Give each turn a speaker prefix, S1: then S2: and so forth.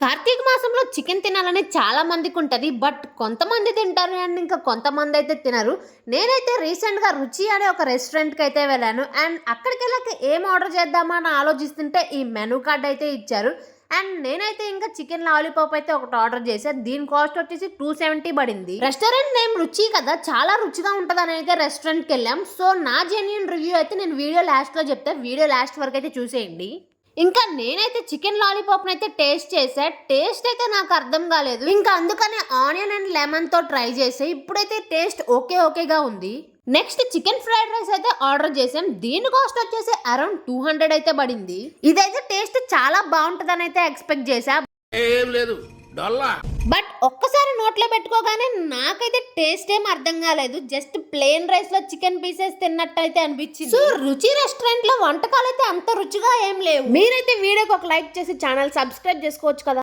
S1: కార్తీక మాసంలో చికెన్ తినాలని చాలా మందికి ఉంటుంది. బట్ కొంతమంది తింటారు అండ్ ఇంకా కొంతమంది అయితే తినరు. నేనైతే రీసెంట్గా రుచి అనే ఒక రెస్టారెంట్కి అయితే వెళ్ళాను. అండ్ అక్కడికి వెళ్ళాక ఏం ఆర్డర్ చేద్దామా అని ఆలోచిస్తుంటే ఈ మెనూ కార్డ్ అయితే ఇచ్చారు. అండ్ నేనైతే ఇంకా చికెన్ లాలీపాప్ అయితే ఒకటి ఆర్డర్ చేశాను. దీని కాస్ట్ వచ్చేసి 270 పడింది. రెస్టారెంట్ నేమ్ రుచి కదా, చాలా రుచిగా ఉంటుంది అని అయితే రెస్టారెంట్కి వెళ్ళాం. సో నా జెన్యూన్ రివ్యూ అయితే నేను వీడియో లాస్ట్లో చెప్తే వీడియో లాస్ట్ వరకు అయితే చూసేయండి. ఇంకా నేనైతే చికెన్ లాలీపాప్ అయితే టేస్ట్ చేసా. టేస్ట్ అయితే నాకు అర్థం కాలేదు. ఇంకా అందుకనే ఆనియన్ అండ్ లెమన్ తో ట్రై చేసా. ఇప్పుడైతే టేస్ట్ ఓకేగా ఉంది. నెక్స్ట్ చికెన్ ఫ్రైడ్ రైస్ అయితే ఆర్డర్ చేసాం. దీని కాస్ట్ వచ్చేసి అరౌండ్ 200 అయితే పడింది. ఇదైతే టేస్ట్ చాలా బాగుంటుందని అయితే ఎక్స్పెక్ట్ చేసా.
S2: ఏం లేదు
S1: బట్ ఒక్కసారి నోట్లో పెట్టుకోగానే నాకైతే టేస్ట్ ఏం అర్థం కాలేదు. జస్ట్ ప్లేన్ రైస్ లో చికెన్ పీసెస్ తిన్నట్టు అయితే అనిపించింది. సో రుచి రెస్టారెంట్ లో వంటకాలు అయితే అంత రుచిగా ఏం లేవు. మీరైతే వీడియోకి ఒక లైక్ చేసి ఛానల్ సబ్స్క్రైబ్ చేసుకోవచ్చు కదా.